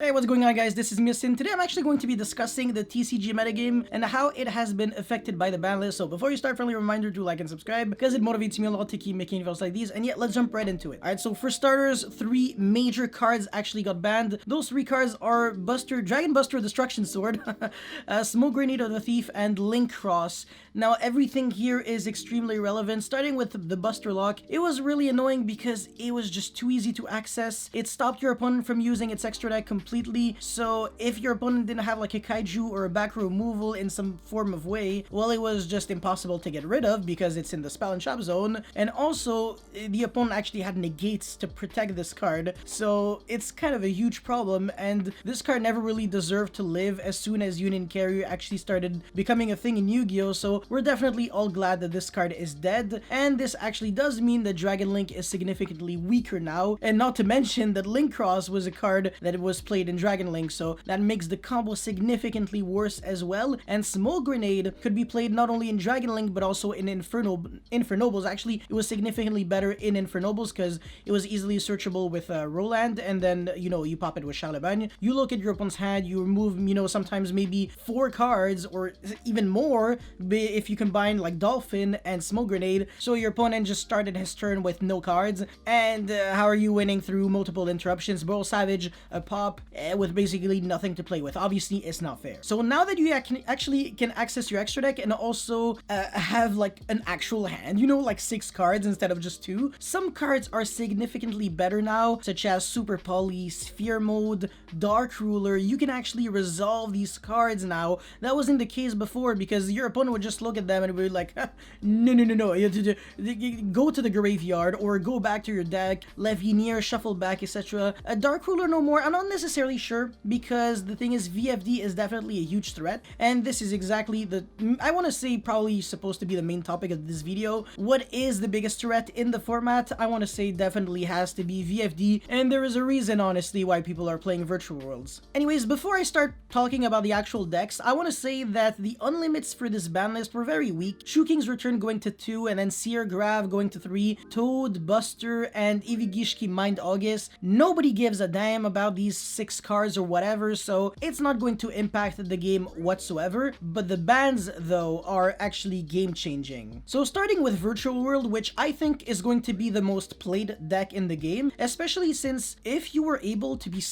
Hey, what's going on, guys? This is Miss, and today I'm actually going to be discussing the TCG metagame and how it has been affected by the ban list. So before you start, friendly reminder to like and subscribe because it motivates me a lot to keep making videos like these. And yet, let's jump right into it. Alright, so for starters, 3 major cards actually got banned. Those 3 cards are Dragon Buster Destruction Sword, Smoke Grenade of the Thief, and Link Cross. Now, everything here is extremely relevant. Starting with the Buster Lock, it was really annoying because it was just too easy to access. It stopped your opponent from using its extra deck completely. So if your opponent didn't have like a kaiju or a back row removal in some form of way, well, it was just impossible to get rid of because it's in the spell and trap zone. And also, the opponent actually had negates to protect this card. So it's kind of a huge problem, and this card never really deserved to live as soon as Union Carrier actually started becoming a thing in Yu-Gi-Oh! So we're definitely all glad that this card is dead, and this actually does mean that Dragon Link is significantly weaker now, and not to mention that Link Cross was a card that was played in Dragon Link, so that makes the combo significantly worse as well. And Smoke Grenade could be played not only in Dragon Link but also in Infernobles. Actually, it was significantly better in Infernobles because it was easily searchable with Roland, and then, you know, you pop it with Shalaban. You look at your opponent's hand, you remove, you know, sometimes maybe 4 cards or even more if you combine like Dolphin and Smoke Grenade. So your opponent just started his turn with no cards, and how are you winning through multiple interruptions? Burl Savage, a pop, with basically nothing to play with. Obviously, it's not fair. So now that you actually can access your extra deck and also have like an actual hand, you know, like 6 cards instead of just 2, some cards are significantly better now, such as Super Poly, Sphere Mode, Dark Ruler. You can actually resolve these cards now. That wasn't the case before because your opponent would just look at them and be like, no, you have to go to the graveyard or go back to your deck, Levinier, shuffle back, etc. A Dark Ruler no more. I'm not necessarily sure, because the thing is, VFD is definitely a huge threat, and this is exactly the, I want to say, probably supposed to be the main topic of this video. What is the biggest threat in the format? I want to say definitely has to be VFD, and there is a reason, honestly, why people are playing Virtual Worlds. Anyways, before I start talking about the actual decks, I want to say that the unlimits for this ban list were very weak. Shuking's Return going to 2, and then Seer Grav going to 3, Toad, Buster, and Ivigishki Mind August. Nobody gives a damn about these 6 cards or whatever, so it's not going to impact the game whatsoever. But the bans, though, are actually game-changing. So starting with Virtual World, which I think is going to be the most played deck in the game, especially since if you were able to be,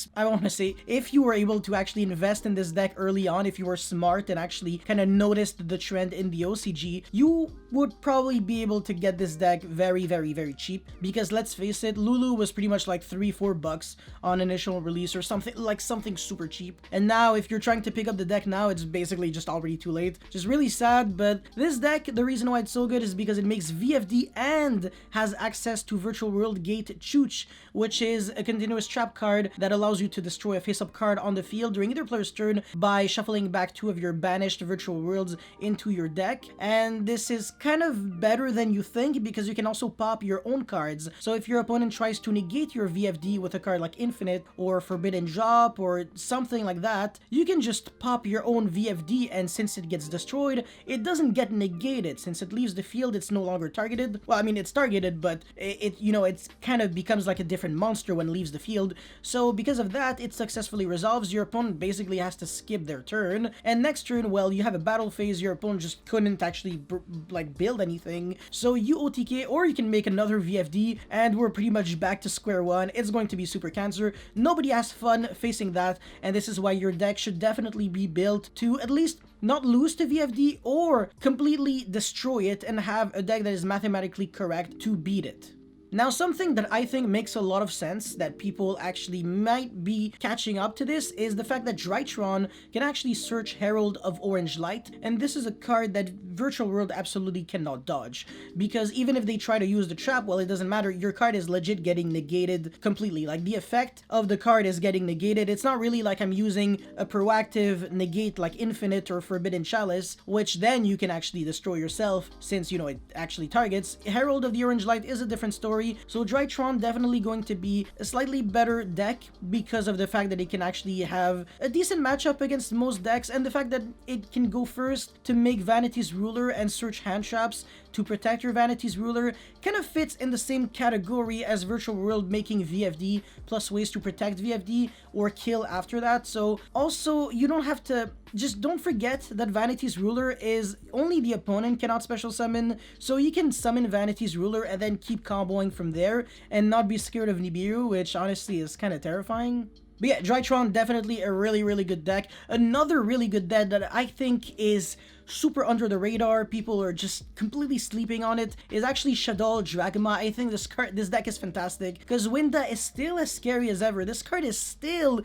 if you were able to actually invest in this deck early on, if you were smart and actually kind of noticed the trend in the OCG, you would probably be able to get this deck very, very, very cheap, because let's face it, Lulu was pretty much like $3-4 on initial release or something super cheap. And now if you're trying to pick up the deck now, it's basically just already too late. Just really sad. But this deck, the reason why it's so good is because it makes VFD and has access to Virtual World Gate Chooch, which is a continuous trap card that allows you to destroy a face-up card on the field during either player's turn by shuffling back 2 of your banished Virtual Worlds into your deck. And this is kind of better than you think because you can also pop your own cards. So if your opponent tries to negate your VFD with a card like Infinite or Forbidden Drop or something like that, you can just pop your own VFD, and since it gets destroyed, it doesn't get negated. Since it leaves the field, it's no longer targeted. Well, I mean, it's targeted, but it kind of becomes like a different monster when it leaves the field. So because of that, it successfully resolves. Your opponent basically has to skip their turn, and next turn, well, you have a battle phase. Your opponent just couldn't actually build anything, so you OTK, or you can make another VFD, and we're pretty much back to square one. It's going to be super cancer. Nobody has fun facing that, and this is why your deck should definitely be built to at least not lose to VFD or completely destroy it and have a deck that is mathematically correct to beat it. Now, something that I think makes a lot of sense that people actually might be catching up to this is the fact that Drytron can actually search Herald of Orange Light, and this is a card that Virtual World absolutely cannot dodge, because even if they try to use the trap, well, it doesn't matter. Your card is legit getting negated completely. Like, the effect of the card is getting negated. It's not really like I'm using a proactive negate like Infinite or Forbidden Chalice, which then you can actually destroy yourself since, you know, it actually targets. Herald of the Orange Light is a different story. category. So Drytron definitely going to be a slightly better deck because of the fact that it can actually have a decent matchup against most decks, and the fact that it can go first to make Vanity's Ruler and search hand traps to protect your Vanity's Ruler kind of fits in the same category as Virtual World making VFD plus ways to protect VFD or kill after that. So also, you don't have to, just don't forget that Vanity's Ruler is only the opponent cannot special summon, so you can summon Vanity's Ruler and then keep comboing from there and not be scared of Nibiru, which honestly is kind of terrifying. But yeah, Drytron definitely a really good deck. Another really good deck that I think is super under the radar, people are just completely sleeping on it, is actually Shaddoll Dogmatika. I think this deck is fantastic because Winda is still as scary as ever. This card is still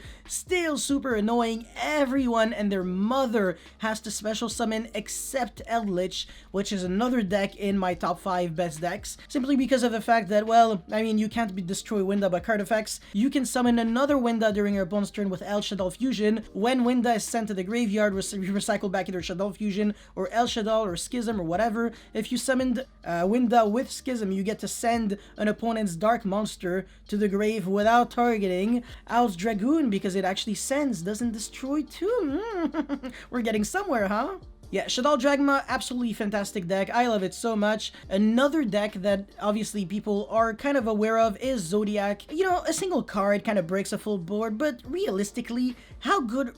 super annoying. Everyone and their mother has to special summon except Eldlich, which is another deck in my top 5 best decks, simply because of the fact that, well, I mean, you can't destroy Winda by card effects. You can summon another Winda during your opponent's turn with El Shaddoll Fusion. When Winda is sent to the graveyard, recycle back either Shaddoll Fusion or El Shaddoll or Schism or whatever. If you summoned Winda with Schism, you get to send an opponent's dark monster to the grave without targeting Owl's Dragoon, because it actually sends, doesn't destroy too. We're getting somewhere, huh? Yeah, Shaddoll Dogmatika, absolutely fantastic deck. I love it so much. Another deck that obviously people are kind of aware of is Zoodiac. You know, a single card kind of breaks a full board, but realistically, how good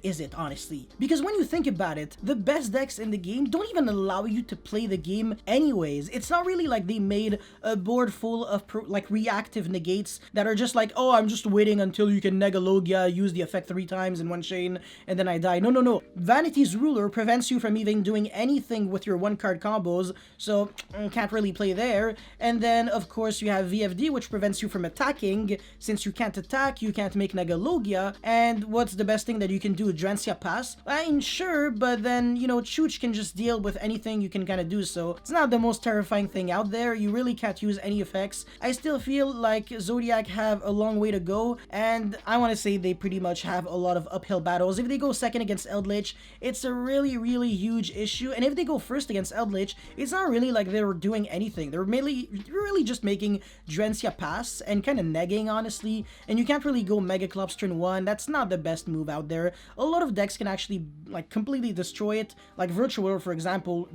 is it, honestly? Because when you think about it, the best decks in the game don't even allow you to play the game anyways. It's not really like they made a board full of reactive negates that are just like, oh, I'm just waiting until you can Negalogia, use the effect 3 times in one chain, and then I die. No. Vanity's Ruler prevents you from even doing anything with your 1-card combos, so can't really play there. And then, of course, you have VFD, which prevents you from attacking. Since you can't attack, you can't make Negalogia. And what's the best thing that you can do? Drytron Pass? I mean, sure, but then, you know, Chooch can just deal with anything you can kind of do, so it's not the most terrifying thing out there. You really can't use any effects. I still feel like Zoodiac have a long way to go, and I want to say they pretty much have a lot of uphill battles. If they go second against Eldlich, it's a really huge issue, and if they go first against Eldlich, it's not really like they're doing anything. They're really just making Drytron Pass and kind of negging, honestly, and you can't really go Mega Clops turn 1. That's not the best move out there. A lot of decks can actually like completely destroy it, like Virtual World, for example,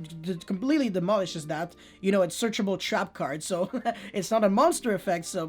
completely demolishes that. You know, it's searchable trap card, so it's not a monster effect, so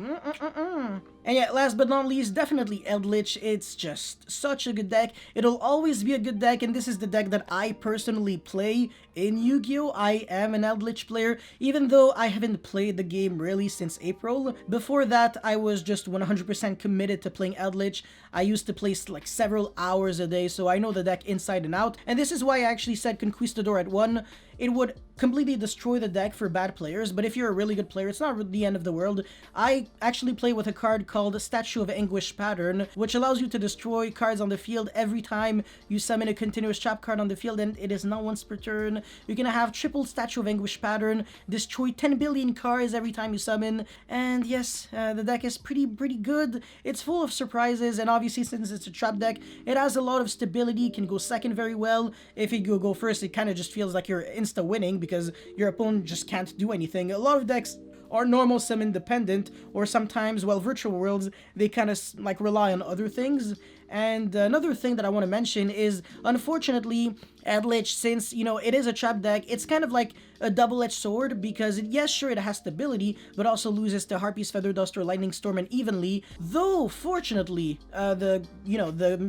And yeah, last but not least, definitely Eldlich. It's just such a good deck. It'll always be a good deck, and this is the deck that I personally play in Yu-Gi-Oh! I am an Eldlich player, even though I haven't played the game really since April. Before that, I was just 100% committed to playing Eldlich. I used to play like several hours a day, so I know the deck inside and out. And this is why I actually said Conquistador at 1. It would completely destroy the deck for bad players, but if you're a really good player, it's not the end of the world. I actually play with a card called Statue of Anguish Pattern, which allows you to destroy cards on the field every time you summon a continuous trap card on the field, and it is not once per turn. You're gonna have triple Statue of Anguish Pattern, destroy 10 billion cards every time you summon, and yes, the deck is pretty good. It's full of surprises, and obviously since it's a trap deck, it has a lot of stability, can go second very well. If you go first, it kind of just feels like you're insta-winning because your opponent just can't do anything. A lot of decks are normal summon dependent, or sometimes, well, Virtual Worlds, they kind of like rely on other things. And another thing that I want to mention is, unfortunately, Eldlich, since, you know, it is a trap deck, it's kind of like a double-edged sword, because yes, sure, it has stability, but also loses to Harpy's Feather Duster, Lightning Storm, and Evenly. Though, fortunately, the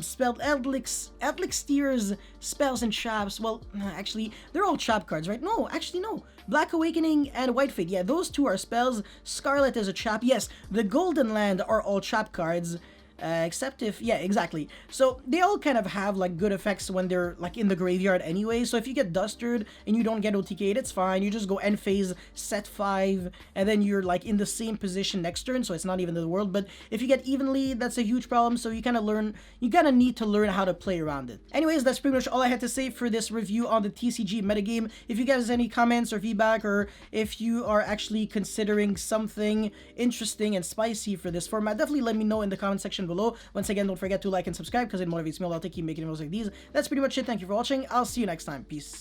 spelled Eldlich steers spells and traps, well, actually, they're all trap cards, right? No, actually, no. Black Awakening and White Fate, yeah, those two are spells. Scarlet is a trap. Yes, the Golden Land are all trap cards. Except if, yeah, exactly. So they all kind of have like good effects when they're like in the graveyard anyway. So if you get Dustered and you don't get OTK'd, it's fine. You just go end phase, set 5, and then you're like in the same position next turn, so it's not even the world. But if you get Evenly, that's a huge problem. So you kind of need to learn how to play around it. Anyways, that's pretty much all I had to say for this review on the TCG metagame. If you guys have any comments or feedback, or if you are actually considering something interesting and spicy for this format, definitely let me know in the comment section below. Once again, don't forget to like and subscribe because it motivates me a lot to keep making videos like these. That's pretty much it. Thank you for watching. I'll see you next time. Peace.